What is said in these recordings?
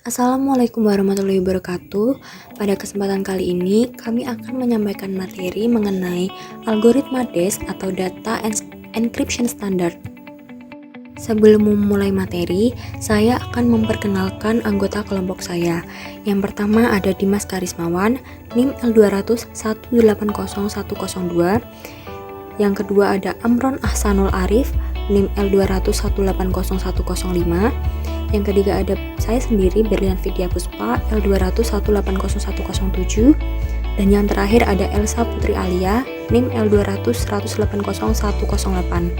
Assalamualaikum warahmatullahi wabarakatuh. Pada kesempatan kali ini, kami akan menyampaikan materi mengenai algoritma DES atau Data Encryption Standard. Sebelum memulai materi, saya akan memperkenalkan anggota kelompok saya. Yang pertama ada Dimas Karismawan, NIM L200180102. Yang kedua ada Amron Ahsanul Arif, NIM L200180105. Yang ketiga ada saya sendiri, Berlian Vidya Puspa, L200180107. Dan yang terakhir ada Elsa Putri Alia, NIM L200180108.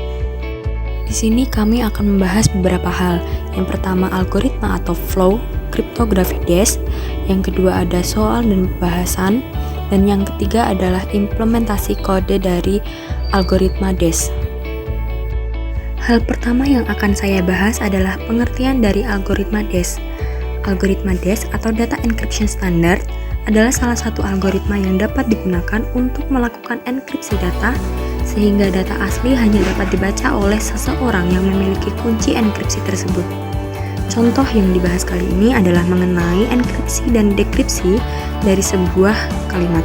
Di sini kami akan membahas beberapa hal. Yang pertama algoritma atau flow, kriptografi DES. Yang kedua ada soal dan pembahasan. Dan yang ketiga adalah implementasi kode dari algoritma DES. Hal pertama yang akan saya bahas adalah pengertian dari algoritma DES. Algoritma DES atau Data Encryption Standard adalah salah satu algoritma yang dapat digunakan untuk melakukan enkripsi data sehingga data asli hanya dapat dibaca oleh seseorang yang memiliki kunci enkripsi tersebut. Contoh yang dibahas kali ini adalah mengenai enkripsi dan dekripsi dari sebuah kalimat.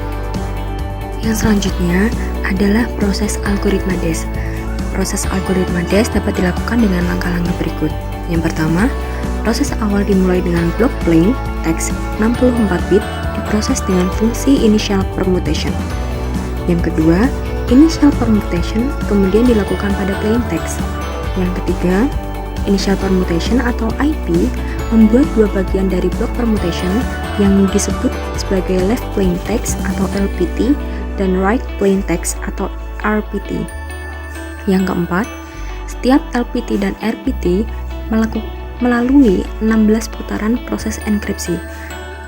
Yang selanjutnya adalah proses algoritma DES. Proses algoritma DES dapat dilakukan dengan langkah-langkah berikut. Yang pertama, proses awal dimulai dengan block plain text 64 bit diproses dengan fungsi initial permutation. Yang kedua, initial permutation kemudian dilakukan pada plain text. Yang ketiga, initial permutation atau IP membuat dua bagian dari block permutation yang disebut sebagai left plain text atau LPT dan right plain text atau RPT. Yang keempat, setiap LPT dan RPT melalui 16 putaran proses enkripsi.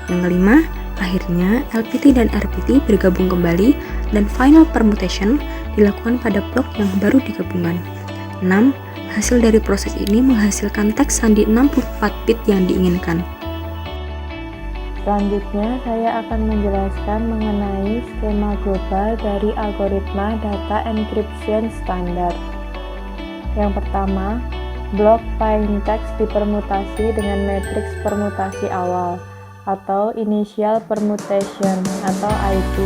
Yang kelima, akhirnya LPT dan RPT bergabung kembali dan final permutation dilakukan pada blok yang baru digabungkan. 6. Hasil dari proses ini menghasilkan teks sandi 64 bit yang diinginkan. Selanjutnya, saya akan menjelaskan mengenai skema global dari algoritma Data Encryption Standard. Yang pertama, blok plain text dipermutasi dengan matriks permutasi awal atau initial permutation atau IP.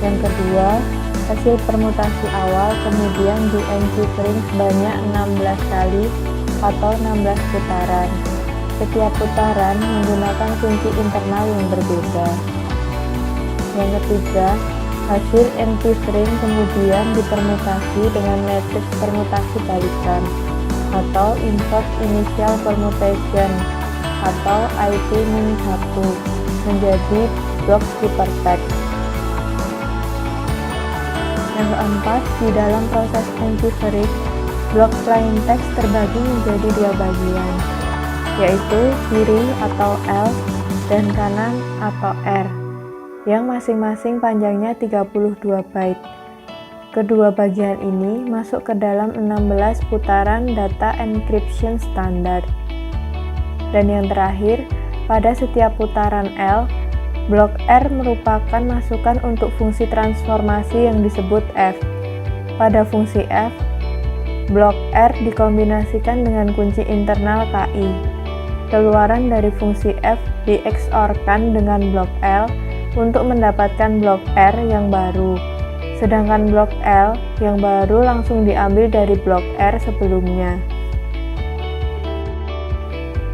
Yang kedua, hasil permutasi awal kemudian di-encrypting sebanyak 16 kali atau 16 putaran. Setiap putaran menggunakan kunci internal yang berbeda. Yang ketiga, hasil encrypting kemudian dipermutasi dengan matriks permutasi balikan atau invert initial permutation atau IP-1 menjadi blok hypertext. Yang keempat, di dalam proses encrypting, blok plain text terbagi menjadi dua bagian, yaitu kiri atau L dan kanan atau R, yang masing-masing panjangnya 32 byte. Kedua bagian ini masuk ke dalam 16 putaran Data Encryption Standard. Dan yang terakhir, pada setiap putaran L, blok R merupakan masukan untuk fungsi transformasi yang disebut F. Pada fungsi F, blok R dikombinasikan dengan kunci internal KI. Keluaran dari fungsi F di XOR-kan dengan blok L untuk mendapatkan blok R yang baru. Sedangkan blok L yang baru langsung diambil dari blok R sebelumnya.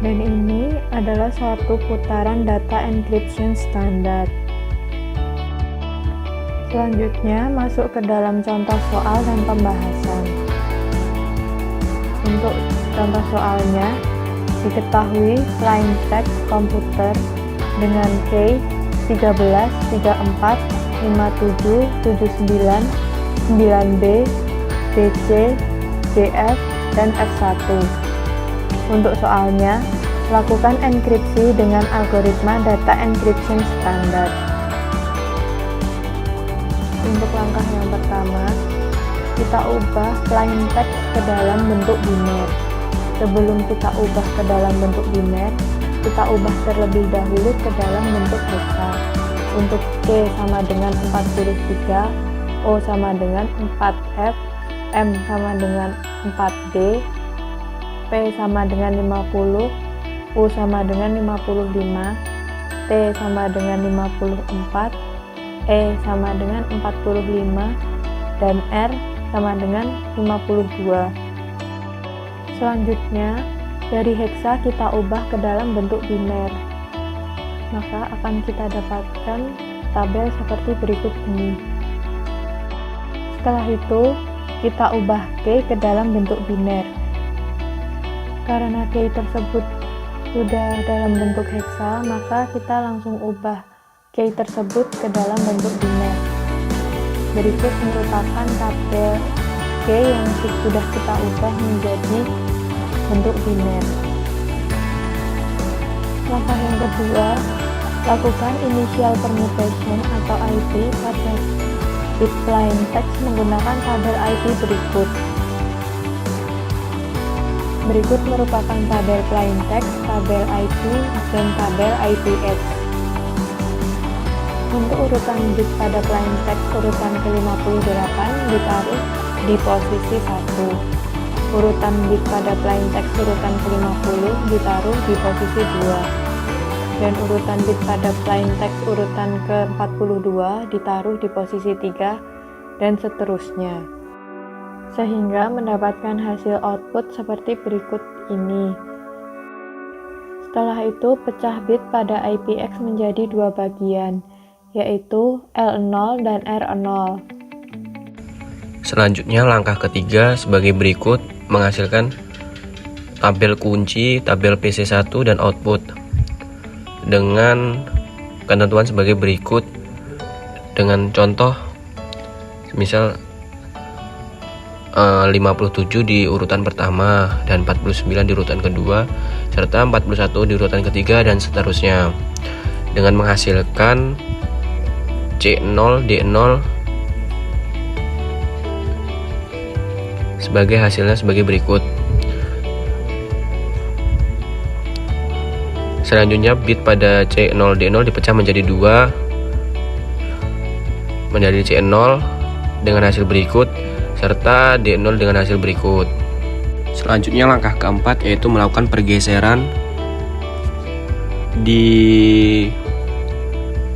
Dan ini adalah suatu putaran Data Encryption Standard. Selanjutnya masuk ke dalam contoh soal dan pembahasan. Untuk contoh soalnya, diketahui plain text komputer dengan key 13, 34, 57, 79, 9B, DC, DF, dan F1. Untuk soalnya, lakukan enkripsi dengan algoritma Data Encryption Standard. Untuk langkah yang pertama, kita ubah plain text ke dalam bentuk biner. Sebelum kita ubah ke dalam bentuk biner, kita ubah terlebih dahulu ke dalam bentuk hexa. Untuk K sama dengan 43, O sama dengan 4F, M sama dengan 4D, P sama dengan 50, U sama dengan 55, T sama dengan 54, E sama dengan 45, dan R sama dengan 52. Selanjutnya, dari heksa kita ubah ke dalam bentuk biner. Maka akan kita dapatkan tabel seperti berikut ini. Setelah itu, kita ubah K ke dalam bentuk biner. Karena K tersebut sudah dalam bentuk heksa, maka kita langsung ubah K tersebut ke dalam bentuk biner. Berikut merupakan tabel K yang sudah kita ubah menjadi bentuk biner. Langkah yang kedua, lakukan initial permutation atau IP pada bit plain text menggunakan tabel IP berikut. Berikut merupakan tabel plain text, tabel IP, dan tabel IPX. Untuk urutan bit pada plain text urutan ke-58 ditaruh di posisi 1. Urutan bit pada plain text urutan ke-50 ditaruh di posisi 2. Dan urutan bit pada plain text urutan ke-42 ditaruh di posisi 3, dan seterusnya, sehingga mendapatkan hasil output seperti berikut ini. Setelah itu, pecah bit pada IPX menjadi dua bagian, yaitu L0 dan R0. Selanjutnya, langkah ketiga sebagai berikut, menghasilkan tabel kunci, tabel PC1 dan output dengan ketentuan sebagai berikut. Dengan contoh, misal 57 di urutan pertama dan 49 di urutan kedua, serta 41 di urutan ketiga, dan seterusnya, dengan menghasilkan C0, D0 sebagai hasilnya sebagai berikut. Selanjutnya, bit pada C0, D0 dipecah menjadi 2 menjadi C0 dengan hasil berikut, serta D0 dengan hasil berikut. Selanjutnya, langkah keempat yaitu melakukan pergeseran di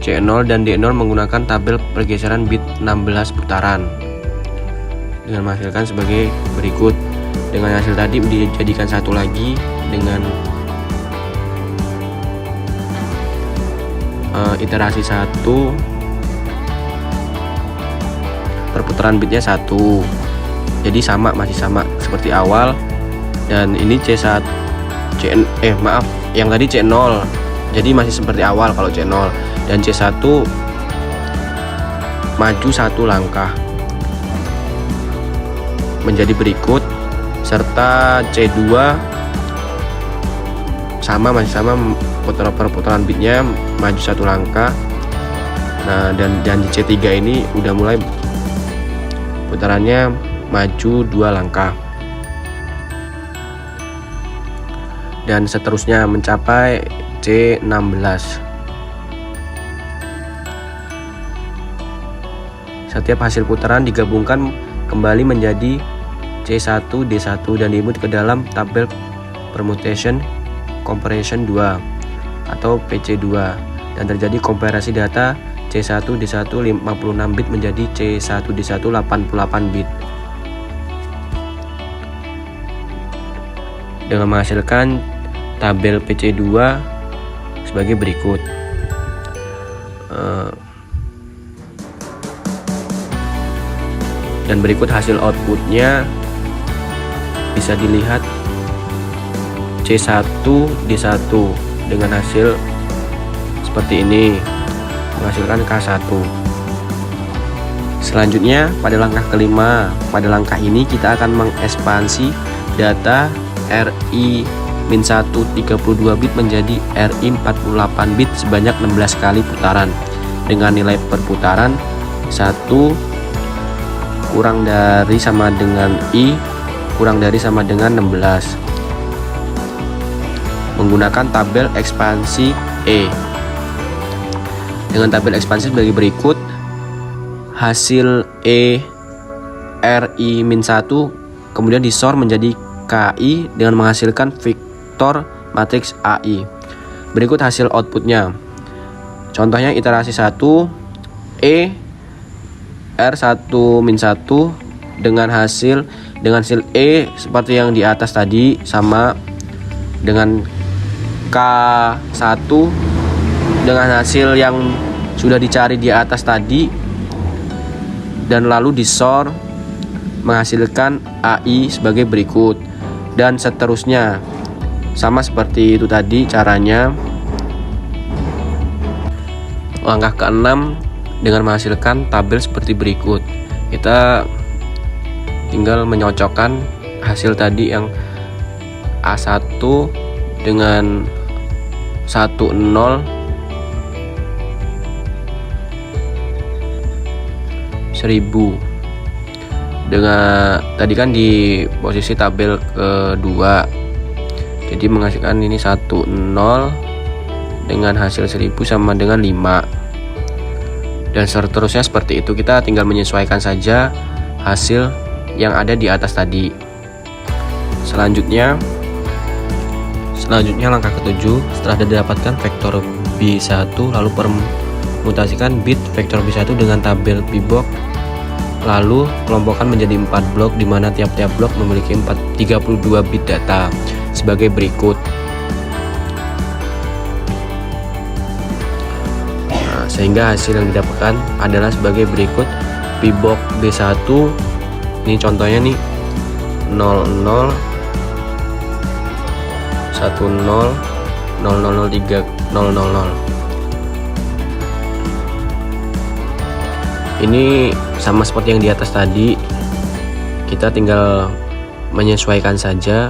C0 dan D0 menggunakan tabel pergeseran bit 16 putaran dengan menghasilkan sebagai berikut. Dengan hasil tadi dijadikan satu lagi dengan iterasi 1, perputaran bitnya 1, jadi masih sama seperti awal. Dan ini yang tadi C0, jadi masih seperti awal kalau C0, dan C1 maju 1 langkah menjadi berikut, serta C2 masih sama perputaran bitnya maju 1 langkah. Nah, dan di C3 ini udah mulai putarannya maju 2 langkah, dan seterusnya mencapai C16. Setiap hasil putaran digabungkan kembali menjadi C1, D1 dan diinput ke dalam tabel permutation comparison 2 atau PC2, dan terjadi komparasi data C1 D1 56 bit menjadi C1 D1 88 bit dengan menghasilkan tabel PC2 sebagai berikut. Dan berikut hasil outputnya bisa dilihat C1 D1 dengan hasil seperti ini, menghasilkan K1. Selanjutnya, pada langkah kelima, pada langkah ini kita akan mengekspansi data RI-1 32 bit menjadi RI 48 bit sebanyak 16 kali putaran dengan nilai perputaran 1 kurang dari sama dengan I kurang dari sama dengan 16 menggunakan tabel ekspansi E. Dengan tabel ekspansi sebagai berikut, hasil E RI-1 kemudian disor menjadi KI dengan menghasilkan vektor matriks AI. Berikut hasil outputnya. Contohnya iterasi 1 E R1-1 dengan hasil E seperti yang di atas tadi, sama dengan K1 dengan hasil yang sudah dicari di atas tadi, dan lalu disor menghasilkan AI sebagai berikut, dan seterusnya. Sama seperti itu tadi caranya. Langkah ke-6 dengan menghasilkan tabel seperti berikut. Kita tinggal menyocokkan hasil tadi yang A1 dengan 10 1000. Dengan tadi kan di posisi tabel kedua, jadi menghasilkan ini 10 dengan hasil 1000 sama dengan 5, dan seterusnya seperti itu. Kita tinggal menyesuaikan saja hasil yang ada di atas tadi. Selanjutnya langkah ke-7, setelah didapatkan vektor B1 lalu permutasikan bit vektor B1 dengan tabel Bbox, lalu kelompokkan menjadi 4 blok di mana tiap-tiap blok memiliki 32 bit data sebagai berikut. Sehingga hasil yang didapatkan adalah sebagai berikut. Bbox B1 ini contohnya nih 00 10 0003 000. Ini sama seperti yang di atas tadi, kita tinggal menyesuaikan saja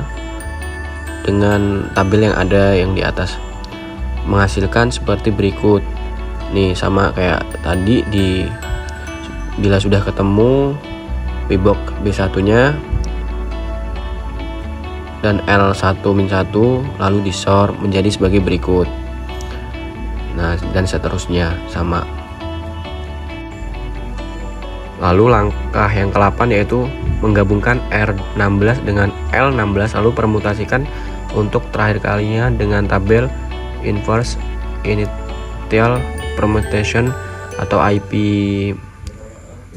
dengan tabel yang ada yang di atas, menghasilkan seperti berikut. Nih sama kayak tadi, bila sudah ketemu Bbox B1 nya dan L1-1 lalu disor menjadi sebagai berikut. Nah, dan seterusnya sama. Lalu langkah yang ke-8 yaitu menggabungkan R16 dengan L16 lalu permutasikan untuk terakhir kalinya dengan tabel inverse initial permutation atau IP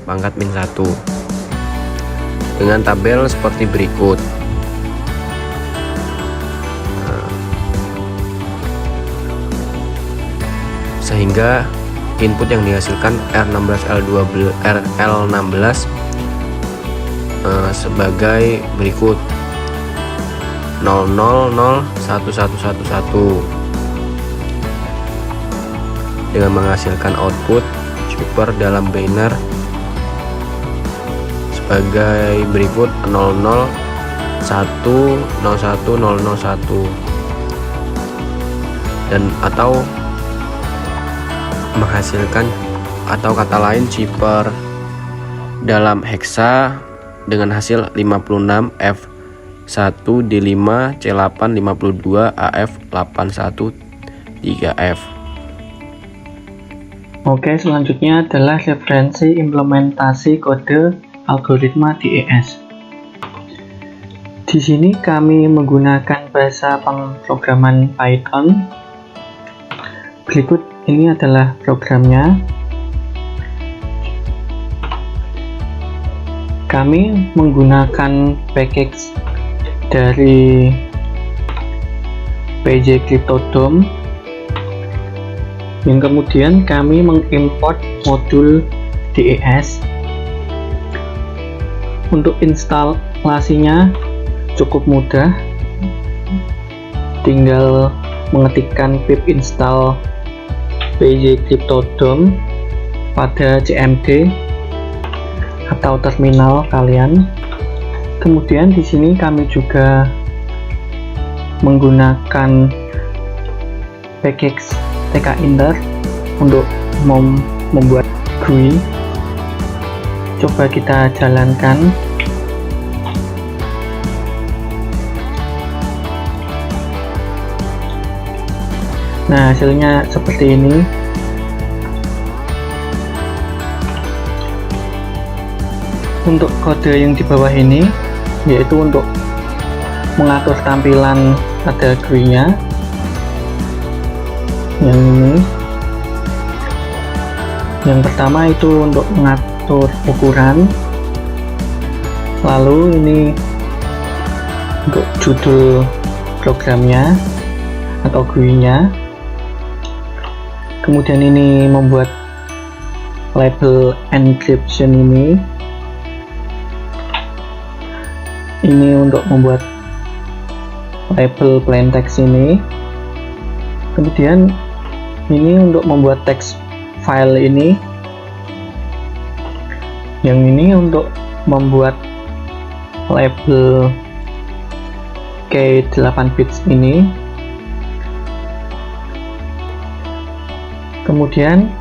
pangkat -1 dengan tabel seperti berikut. Sehingga input yang dihasilkan R16 L16 sebagai berikut 00011111 dengan menghasilkan output super dalam binary sebagai berikut 00101001 dan atau menghasilkan atau kata lain chipper dalam hexa dengan hasil 56 F1 D5 C8 52 AF 81 3F. Oke, selanjutnya adalah referensi implementasi kode algoritma DES. Di sini kami menggunakan bahasa pemrograman Python. Berikut ini adalah programnya. Kami menggunakan package dari PJ Cryptodome, yang kemudian kami mengimport modul DES. Untuk instalasinya cukup mudah, tinggal mengetikkan pip install PJ Cryptodome pada CMD atau terminal kalian. Kemudian di sini kami juga menggunakan package tkinter untuk membuat GUI. Coba kita jalankan. Nah, hasilnya seperti ini. untuk kode yang di bawah ini, yaitu untuk mengatur tampilan pada GUI-nya. Yang ini, yang pertama itu untuk mengatur ukuran, lalu ini untuk judul programnya atau GUI-nya, kemudian ini membuat label encryption ini untuk membuat label plaintext ini, kemudian ini untuk membuat text file ini, yang ini untuk membuat label key 8 bits ini, kemudian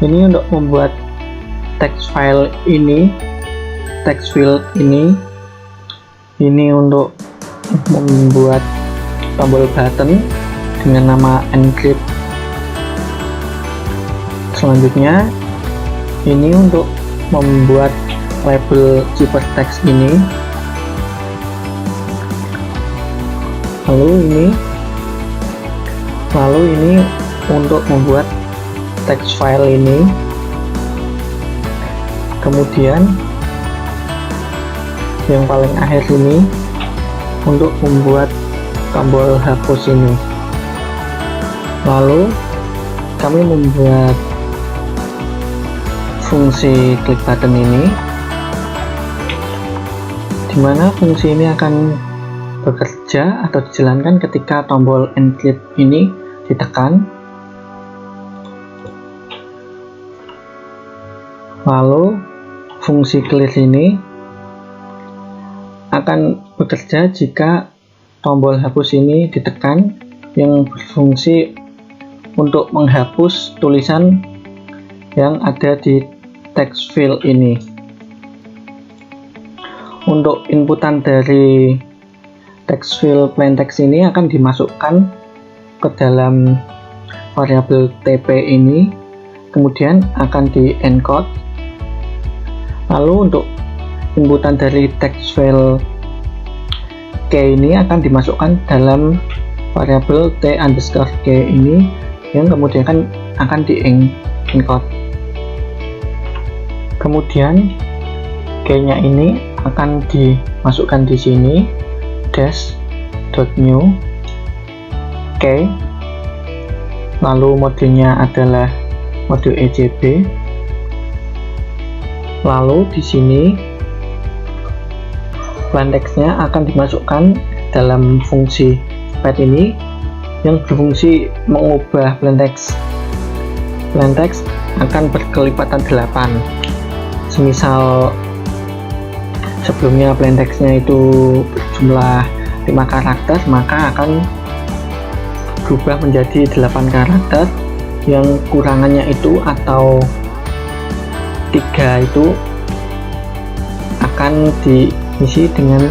ini untuk membuat text file ini, text field ini untuk membuat tombol button dengan nama encrypt. Selanjutnya ini untuk membuat label ciphertext ini, lalu ini untuk membuat text file ini, kemudian yang paling akhir ini untuk membuat tombol hapus ini. Lalu kami membuat fungsi klik button ini, dimana fungsi ini akan bekerja atau dijalankan ketika tombol encrypt ini ditekan. Lalu fungsi clear ini akan bekerja jika tombol hapus ini ditekan, yang berfungsi untuk menghapus tulisan yang ada di text field ini. Untuk inputan dari text field plaintext ini akan dimasukkan ke dalam variabel TP ini, kemudian akan di encode. Lalu untuk inputan dari text file key ini akan dimasukkan dalam variabel t_k ini, yang kemudian akan di encode. Kemudian key-nya ini akan dimasukkan di sini, dash.new key, lalu modenya adalah mode EJB. Lalu di sini plaintext-nya akan dimasukkan dalam fungsi pad ini, yang berfungsi mengubah plaintext akan berkelipatan 8. Semisal sebelumnya plaintext-nya itu berjumlah 5 karakter, maka akan berubah menjadi 8 karakter, yang kurangannya itu atau 3 itu akan diisi dengan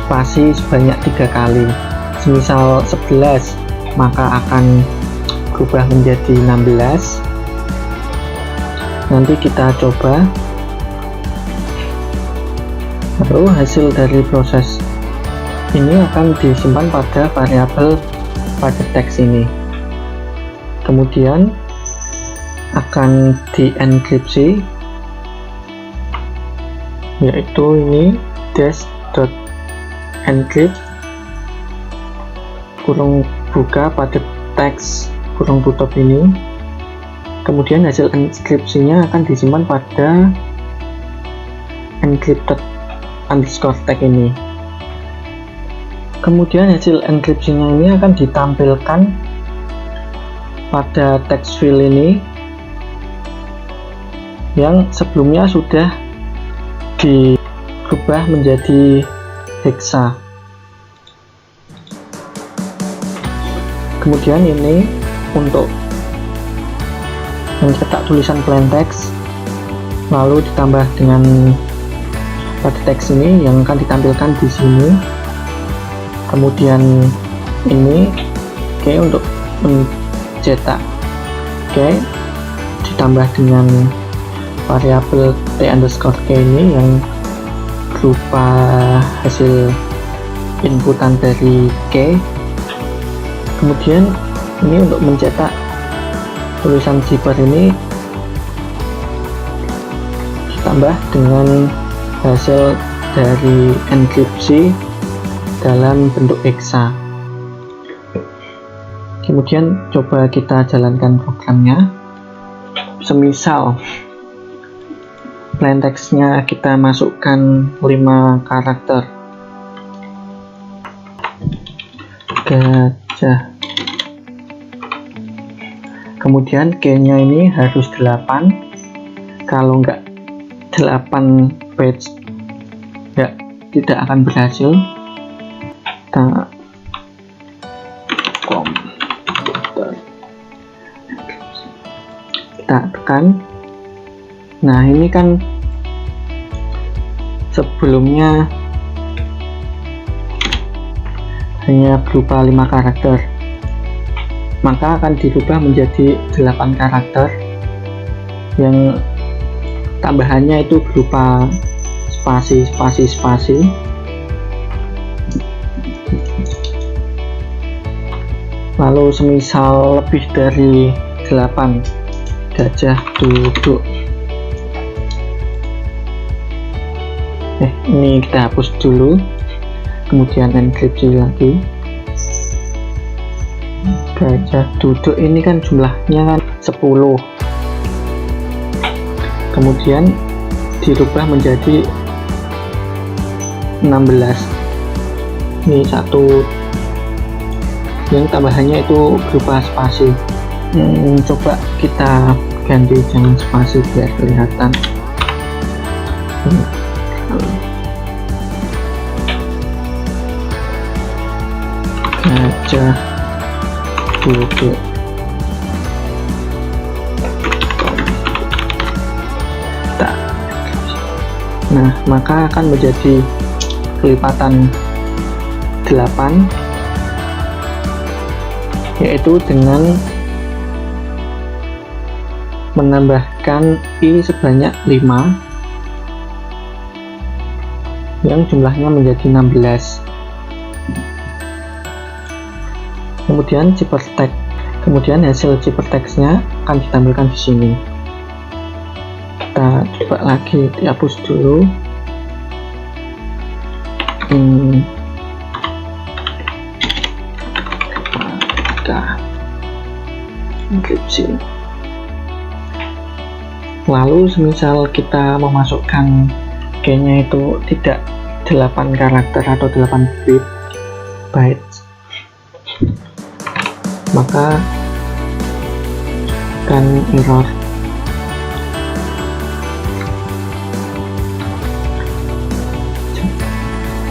spasi sebanyak 3 kali. Semisal 11, maka akan berubah menjadi 16. Nanti kita coba. Lalu hasil dari proses ini akan disimpan pada variabel pada teks ini, kemudian akan dienkripsi, yaitu ini dash.encrypt kurung buka pada teks kurung tutup ini, kemudian hasil enkripsinya akan disimpan pada encrypted underscore tag ini. Kemudian hasil enkripsinya ini akan ditampilkan pada text field ini, yang sebelumnya sudah dirubah menjadi hexa. Kemudian ini untuk mencetak tulisan plaintext, lalu ditambah dengan pada teks ini yang akan ditampilkan di sini. Kemudian ini untuk mencetak ditambah dengan variabel t_k ini yang berupa hasil inputan dari k. Kemudian ini untuk mencetak tulisan zipper ini ditambah dengan hasil dari enkripsi dalam bentuk hexa. Kemudian coba kita jalankan programnya. Semisal plain text-nya kita masukkan 5 karakter gajah, kemudian G-nya ini harus 8. Kalau enggak 8 page tidak akan berhasil. Kita tekan. Nah, ini kan sebelumnya hanya berupa 5 karakter, maka akan dirubah menjadi 8 karakter yang tambahannya itu berupa spasi. Lalu semisal lebih dari 8 gajah duduk, ini kita hapus dulu, kemudian enkripsi lagi. Gajah duduk ini kan jumlahnya kan 10, kemudian dirubah menjadi 16. Ini satu yang tambahannya itu berupa spasi. Coba kita ganti jangan spasi biar kelihatan. Gajah duduk. Nah, maka akan menjadi kelipatan 8, yaitu dengan menambahkan i sebanyak 5 yang jumlahnya menjadi 16. Kemudian ciphertext, kemudian hasil ciphertext-nya akan ditampilkan di sini. Kita coba lagi, dihapus dulu. Enkripsi. Lalu semisal kita memasukkan key-nya itu tidak 8 karakter atau 8 bytes, maka akan error.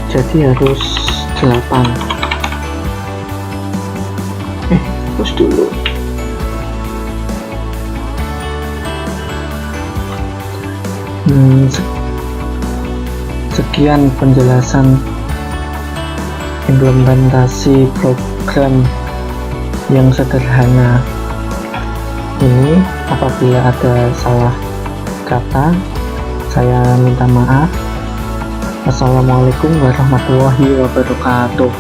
Jadi harus 8. Hapus dulu. Sekian penjelasan implementasi program yang sederhana ini. Apabila ada salah kata, saya minta maaf. Assalamualaikum warahmatullahi wabarakatuh.